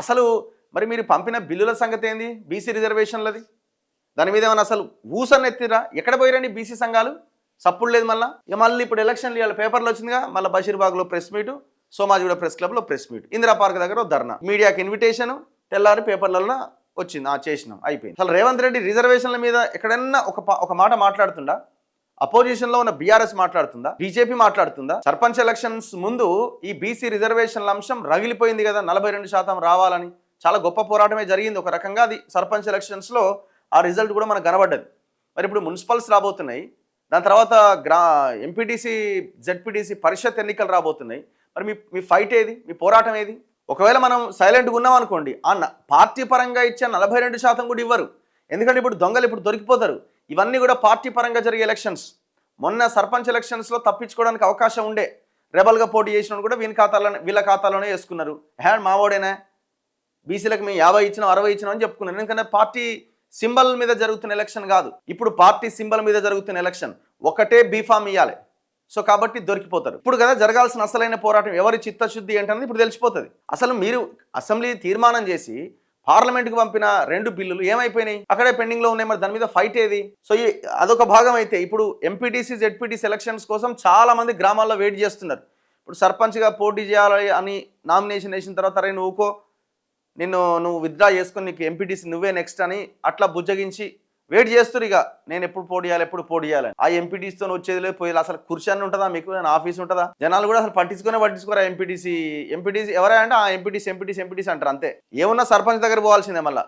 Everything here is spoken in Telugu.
అసలు మరి మీరు పంపిన బిల్లుల సంగతి ఏంది? బీసీ రిజర్వేషన్లది దాని మీద ఏమైనా అసలు ఊసన్న ఎత్తిరా? ఎక్కడ పోయిరండి బీసీ సంఘాలు? సప్పుడు లేదు. మళ్ళీ ఇప్పుడు ఎలక్షన్లు ఇవాళ పేపర్లో వచ్చిందిగా, మళ్ళీ బషీర్బాగ్లో ప్రెస్ మీటు, సోమాజిగూడ ప్రెస్ క్లబ్లో ప్రెస్ మీట్, ఇందిరా పార్క్ దగ్గర ధర్నా, మీడియాకి ఇన్విటేషన్, తెల్లారి పేపర్లలో వచ్చింది, చేసినాం, అయిపోయింది. అసలు రేవంత్ రెడ్డి రిజర్వేషన్ల మీద ఎక్కడన్నా ఒక మాట మాట్లాడుతుందా? అపోజిషన్లో ఉన్న బీఆర్ఎస్ మాట్లాడుతుందా? బీజేపీ మాట్లాడుతుందా? సర్పంచ్ ఎలక్షన్స్ ముందు ఈ బీసీ రిజర్వేషన్ల అంశం రగిలిపోయింది కదా, 42% రావాలని. చాలా గొప్ప పోరాటమే జరిగింది ఒక రకంగా. అది సర్పంచ్ ఎలక్షన్స్లో ఆ రిజల్ట్ కూడా మనకు కనబడ్డది. మరి ఇప్పుడు మున్సిపల్స్ రాబోతున్నాయి, దాని తర్వాత ఎంపీటీసీ జెడ్పీటీసీ పరిషత్ ఎన్నికలు రాబోతున్నాయి. మరి మీ ఫైట్ ఏది? మీ పోరాటం ఏది? ఒకవేళ మనం సైలెంట్గా ఉన్నాం అనుకోండి, పార్టీ పరంగా ఇచ్చే 42% కూడా ఇవ్వరు. ఎందుకంటే ఇప్పుడు దొంగలు ఇప్పుడు దొరికిపోతారు. ఇవన్నీ కూడా పార్టీ పరంగా జరిగే ఎలక్షన్స్. మొన్న సర్పంచ్ ఎలక్షన్స్లో తప్పించుకోవడానికి అవకాశం ఉండే, రెబల్గా పోటీ చేసిన కూడా వీళ్ళ ఖాతాలోనే వేసుకున్నారు. హ్యాండ్ మావోడేనా, బీసీలకు మేము 50 ఇచ్చినాం 60 ఇచ్చినాం అని చెప్పుకున్నారు. ఎందుకంటే పార్టీ సింబల్ మీద జరుగుతున్న ఎలక్షన్ కాదు, ఇప్పుడు పార్టీ సింబల్ మీద జరుగుతున్న ఎలక్షన్. ఒకటే బీఫామ్ ఇవ్వాలి. సో కాబట్టి దొరికిపోతారు. ఇప్పుడు కదా జరగాల్సిన అసలైన పోరాటం, ఎవరి చిత్తశుద్ధి ఏంటనేది ఇప్పుడు తెలిసిపోతుంది. అసలు మీరు అసెంబ్లీ తీర్మానం చేసి పార్లమెంట్కి పంపిన 2 బిల్లులు ఏమైపోయినాయి? అక్కడే పెండింగ్లో ఉన్నాయి. మరి దాని మీద ఫైట్ ఏది? సో అదొక భాగం అయితే, ఇప్పుడు ఎంపీటీసీ జెడ్పీటీసీ ఎలక్షన్స్ కోసం చాలా మంది గ్రామాల్లో వెయిట్ చేస్తున్నారు. ఇప్పుడు సర్పంచ్గా పోటీ చేయాలి అని నామినేషన్ వేసిన తర్వాత, అరే నువ్వు విత్డ్రా చేసుకుని నీకు ఎంపీటీసీ నువ్వే నెక్స్ట్ అని అట్లా బుజ్జగించి వెయిట్ చేస్తారు. ఇక నేను ఎప్పుడు పోటీ చేయాలి. ఆ ఎంపీటీసీతో వచ్చేది లేదు, పోయేది. అసలు కుర్చీ ఉంటుందా మీకు? ఆఫీస్ ఉంటుందా? జనాలు కూడా అసలు పట్టించుకోరా ఎంపీటీసీ ఎవరా అంటే ఆ ఎంపీటీసీ అంటారు అంతే. ఏమున్నా సర్పంచ్ దగ్గర పోవాల్సిందే. మళ్ళీ